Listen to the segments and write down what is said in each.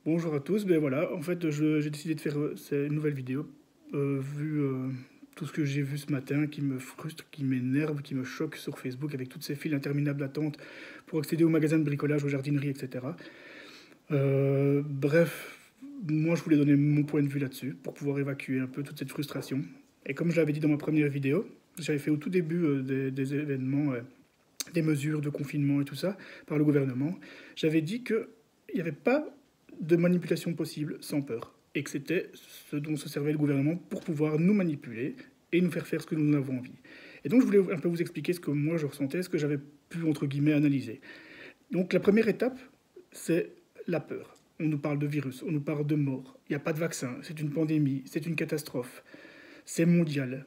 Bonjour à tous, ben voilà, en fait j'ai décidé de faire une nouvelle vidéo, vu tout ce que j'ai vu ce matin qui me frustre, qui m'énerve, qui me choque sur Facebook avec toutes ces files interminables d'attente pour accéder aux magasins de bricolage, aux jardineries, etc. Bref, moi je voulais donner mon point de vue là-dessus pour pouvoir évacuer un peu toute cette frustration. Et comme je l'avais dit dans ma première vidéo, j'avais fait au tout début des événements, des mesures de confinement et tout ça par le gouvernement, j'avais dit qu'il n'y avait pas de manipulation possible sans peur. Et que c'était ce dont se servait le gouvernement pour pouvoir nous manipuler et nous faire faire ce que nous avons envie. Et donc je voulais un peu vous expliquer ce que moi je ressentais, ce que j'avais pu, entre guillemets, analyser. Donc la première étape, c'est la peur. On nous parle de virus, on nous parle de mort. Il n'y a pas de vaccin, c'est une pandémie, c'est une catastrophe. C'est mondial.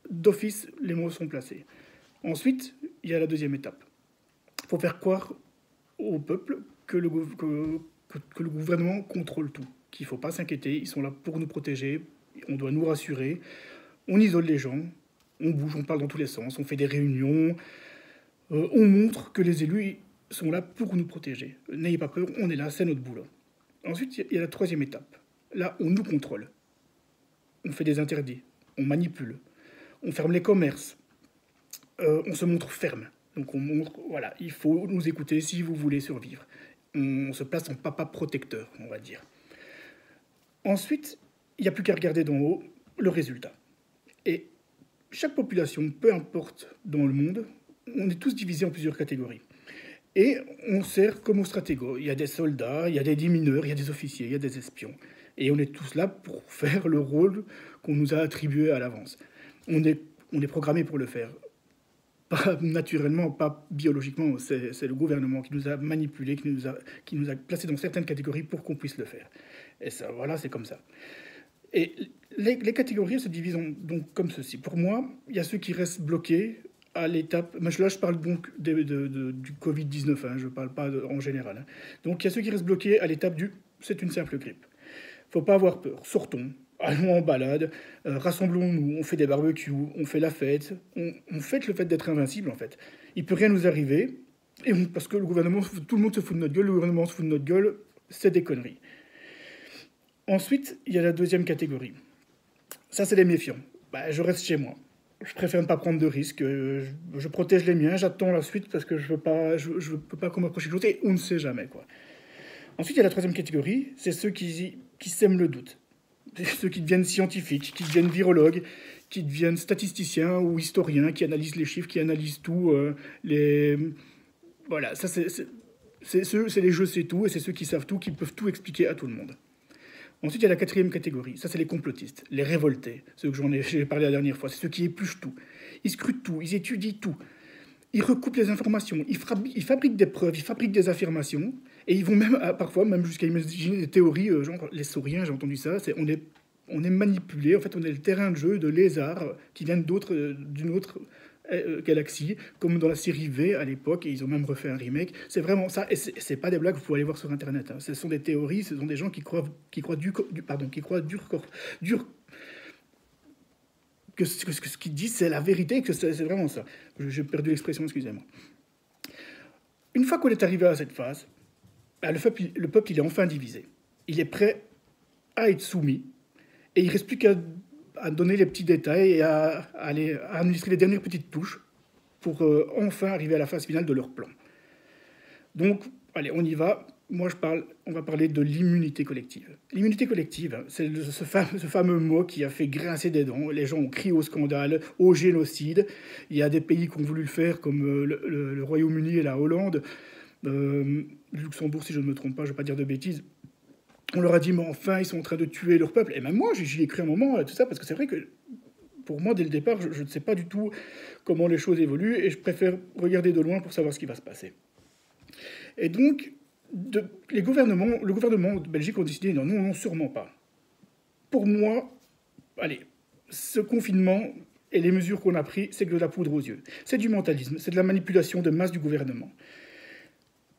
D'office, les mots sont placés. Ensuite, il y a la deuxième étape. Il faut faire croire au peuple que le gouvernement contrôle tout, qu'il ne faut pas s'inquiéter, ils sont là pour nous protéger, on doit nous rassurer, on isole les gens, on bouge, on parle dans tous les sens, on fait des réunions, on montre que les élus sont là pour nous protéger. N'ayez pas peur, on est là, c'est notre boulot. Ensuite, il y a la troisième étape. Là, on nous contrôle. On fait des interdits, on manipule, on ferme les commerces, on se montre ferme. Donc on montre, voilà, il faut nous écouter si vous voulez survivre. On se place en papa protecteur, on va dire. Ensuite, il n'y a plus qu'à regarder d'en haut le résultat. Et chaque population, peu importe dans le monde, on est tous divisés en plusieurs catégories. Et on sert comme aux stratégos. Il y a des soldats, il y a des démineurs, il y a des officiers, il y a des espions. Et on est tous là pour faire le rôle qu'on nous a attribué à l'avance. On est programmé pour le faire. Pas naturellement, pas biologiquement. C'est le gouvernement qui nous a manipulés, qui nous a placés dans certaines catégories pour qu'on puisse le faire. Et ça, voilà, c'est comme ça. Et les catégories se divisent donc comme ceci. Pour moi, il y a ceux qui restent bloqués à l'étape... Là, je parle donc du Covid-19, hein, je ne parle pas en général. Hein. Donc, il y a ceux qui restent bloqués à l'étape du c'est une simple grippe. Faut pas avoir peur, sortons, allons en balade, rassemblons-nous, on fait des barbecues, on fait la fête, on fête le fait d'être invincible en fait. Il peut rien nous arriver, parce que le gouvernement, tout le monde se fout de notre gueule, le gouvernement se fout de notre gueule, c'est des conneries. Ensuite, il y a la deuxième catégorie. Ça, c'est les méfiants. Bah, je reste chez moi. Je préfère ne pas prendre de risques. Je protège les miens. J'attends la suite parce que je veux pas qu'on m'approche quelque chose. Et on ne sait jamais, quoi. Ensuite, il y a la troisième catégorie. C'est ceux qui sèment le doute. C'est ceux qui deviennent scientifiques, qui deviennent virologues, qui deviennent statisticiens ou historiens, qui analysent les chiffres, qui analysent tout. Voilà, ça, c'est les jeux, c'est tout. Et c'est ceux qui savent tout, qui peuvent tout expliquer à tout le monde. Ensuite, il y a la quatrième catégorie. Ça, c'est les complotistes, les révoltés. Ceux que j'ai parlé la dernière fois. C'est ceux qui épluchent tout. Ils scrutent tout, ils étudient tout. Ils recoupent les informations, ils fabriquent des preuves, ils fabriquent des affirmations. Et ils vont même, parfois, même jusqu'à imaginer des théories, genre les sauriens, j'ai entendu ça. On est manipulé, en fait, on est le terrain de jeu de lézards qui viennent d'une autre galaxie, comme dans la série V à l'époque, et ils ont même refait un remake. C'est vraiment ça, et c'est pas des blagues, vous pouvez aller voir sur Internet. Hein. Ce sont des théories, ce sont des gens qui croient dur que ce qu'ils disent, c'est la vérité, que c'est vraiment ça. J'ai perdu l'expression, excusez-moi. Une fois qu'on est arrivé à cette phase, bah, le peuple, il est enfin divisé. Il est prêt à être soumis, et il ne reste plus qu'à donner les petits détails et à administrer les dernières petites touches pour enfin arriver à la phase finale de leur plan. Donc, allez, on y va. Moi, on va parler de l'immunité collective. L'immunité collective, c'est ce fameux mot qui a fait grincer des dents. Les gens ont crié au scandale, au génocide. Il y a des pays qui ont voulu le faire, comme le Royaume-Uni et la Hollande. Luxembourg, si je ne me trompe pas, je ne vais pas dire de bêtises. On leur a dit, mais enfin, ils sont en train de tuer leur peuple. Et même moi, j'y ai cru un moment, tout ça, parce que c'est vrai que pour moi, dès le départ, je ne sais pas du tout comment les choses évoluent, et je préfère regarder de loin pour savoir ce qui va se passer. Et donc, le gouvernement de Belgique ont décidé, non, non, sûrement pas. Pour moi, allez, ce confinement et les mesures qu'on a prises, c'est que de la poudre aux yeux. C'est du mentalisme, c'est de la manipulation de masse du gouvernement.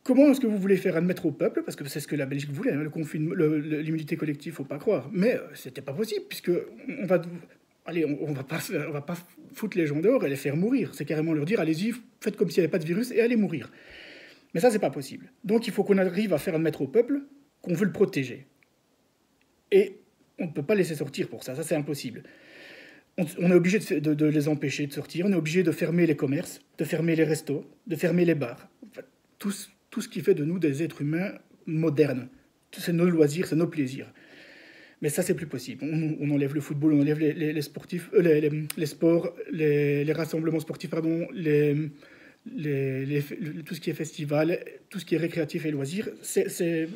Comment est-ce que vous voulez faire admettre au peuple, parce que c'est ce que la Belgique voulait, hein, l'immunité collective, faut pas croire, mais c'était pas possible, puisque on va pas foutre les gens dehors et les faire mourir. C'est carrément leur dire, allez-y, faites comme s'il n'y avait pas de virus et allez mourir. Mais ça, c'est pas possible. Donc il faut qu'on arrive à faire admettre au peuple qu'on veut le protéger. Et on ne peut pas laisser sortir pour ça, ça c'est impossible. On est obligé de les empêcher de sortir, on est obligé de fermer les commerces, de fermer les restos, de fermer les bars. Enfin, tout ce qui fait de nous des êtres humains modernes. C'est nos loisirs, c'est nos plaisirs. Mais ça, c'est plus possible. On enlève le football, on enlève les sportifs, les sports, les rassemblements sportifs, pardon, tout ce qui est festival, tout ce qui est récréatif et loisirs, c'est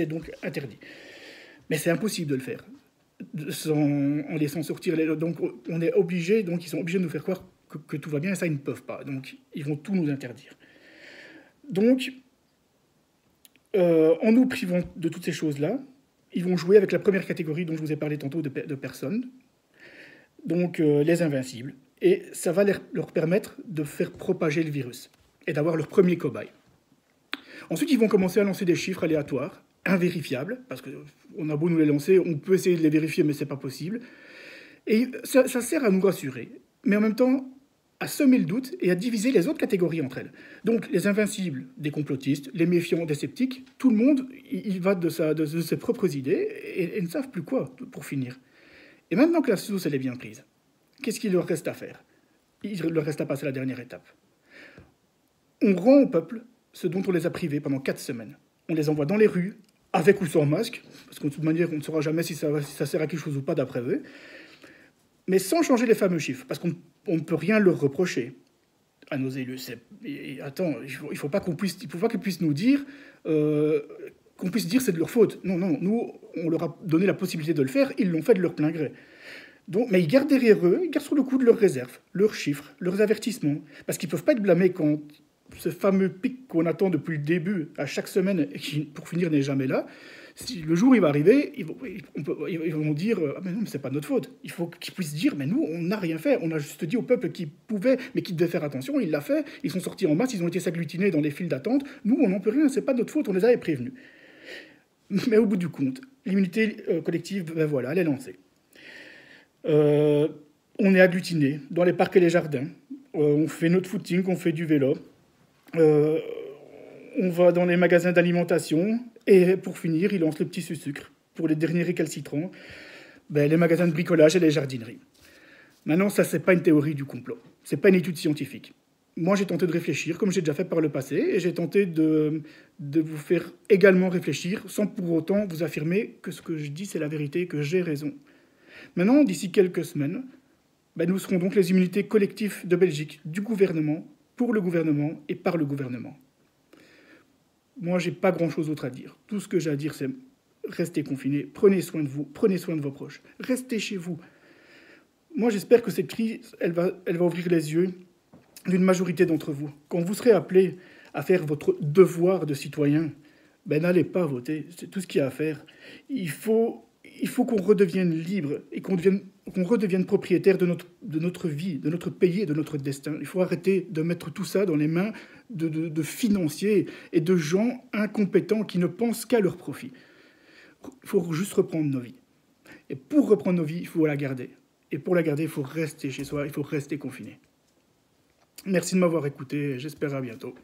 donc interdit. Mais c'est impossible de le faire en laissant sortir les... Donc on est obligé, donc ils sont obligés de nous faire croire que tout va bien, et ça ils ne peuvent pas. Donc ils vont tout nous interdire. Donc en nous privant de toutes ces choses-là, ils vont jouer avec la première catégorie dont je vous ai parlé tantôt de personnes, donc les invincibles. Et ça va leur permettre de faire propager le virus et d'avoir leur premier cobaye. Ensuite, ils vont commencer à lancer des chiffres aléatoires, invérifiables, parce qu'on a beau nous les lancer, on peut essayer de les vérifier, mais c'est pas possible. Et ça sert à nous rassurer, mais en même temps à semer le doute et à diviser les autres catégories entre elles. Donc les invincibles, des complotistes, les méfiants, des sceptiques, tout le monde, il va de ses propres idées et ne savent plus quoi pour finir. Et maintenant que la sauce elle est bien prise, qu'est-ce qu'il leur reste à faire? Il leur reste à passer la dernière étape. On rend au peuple ce dont on les a privés pendant 4 semaines. On les envoie dans les rues, avec ou sans masque, parce que de toute manière, on ne saura jamais si ça sert à quelque chose ou pas d'après eux, mais sans changer les fameux chiffres, parce qu'on ne peut rien leur reprocher à nos élus. Attends, il faut pas qu'ils puissent nous dire qu'on puisse dire c'est de leur faute. Non, nous, on leur a donné la possibilité de le faire, ils l'ont fait de leur plein gré. Donc, mais ils gardent derrière eux, ils gardent sur le coup de leurs réserves, leurs chiffres, leurs avertissements, parce qu'ils ne peuvent pas être blâmés quand ce fameux pic qu'on attend depuis le début, à chaque semaine, et qui, pour finir, n'est jamais là. Si le jour il va arriver, ils vont dire ah mais non, mais c'est pas notre faute. Il faut qu'ils puissent dire mais nous on n'a rien fait. On a juste dit au peuple qui pouvait, mais qui devait faire attention. Il l'a fait. Ils sont sortis en masse. Ils ont été s'agglutinés dans les files d'attente. Nous on n'en peut rien. C'est pas notre faute. On les avait prévenus. Mais au bout du compte, l'immunité collective, ben voilà, elle est lancée. On est agglutinés dans les parcs et les jardins. On fait notre footing, on fait du vélo. On va dans les magasins d'alimentation. Et pour finir, il lance le petit sucre. Pour les derniers récalcitrants, les magasins de bricolage et les jardineries. Maintenant, ça, c'est pas une théorie du complot. C'est pas une étude scientifique. Moi, j'ai tenté de réfléchir, comme j'ai déjà fait par le passé, et j'ai tenté de vous faire également réfléchir, sans pour autant vous affirmer que ce que je dis, c'est la vérité, que j'ai raison. Maintenant, d'ici quelques semaines, nous serons donc les immunités collectives de Belgique, du gouvernement, pour le gouvernement et par le gouvernement. Moi, j'ai pas grand-chose d'autre à dire. Tout ce que j'ai à dire, c'est restez confinés, prenez soin de vous, prenez soin de vos proches, restez chez vous. Moi, j'espère que cette crise, elle va ouvrir les yeux d'une majorité d'entre vous. Quand vous serez appelés à faire votre devoir de citoyen, n'allez pas voter, c'est tout ce qu'il y a à faire. Il faut qu'on redevienne libre et qu'on redevienne propriétaire de notre vie, de notre pays et de notre destin. Il faut arrêter de mettre tout ça dans les mains de financiers et de gens incompétents qui ne pensent qu'à leur profit. Il faut juste reprendre nos vies. Et pour reprendre nos vies, il faut la garder. Et pour la garder, il faut rester chez soi, il faut rester confiné. Merci de m'avoir écouté, j'espère à bientôt.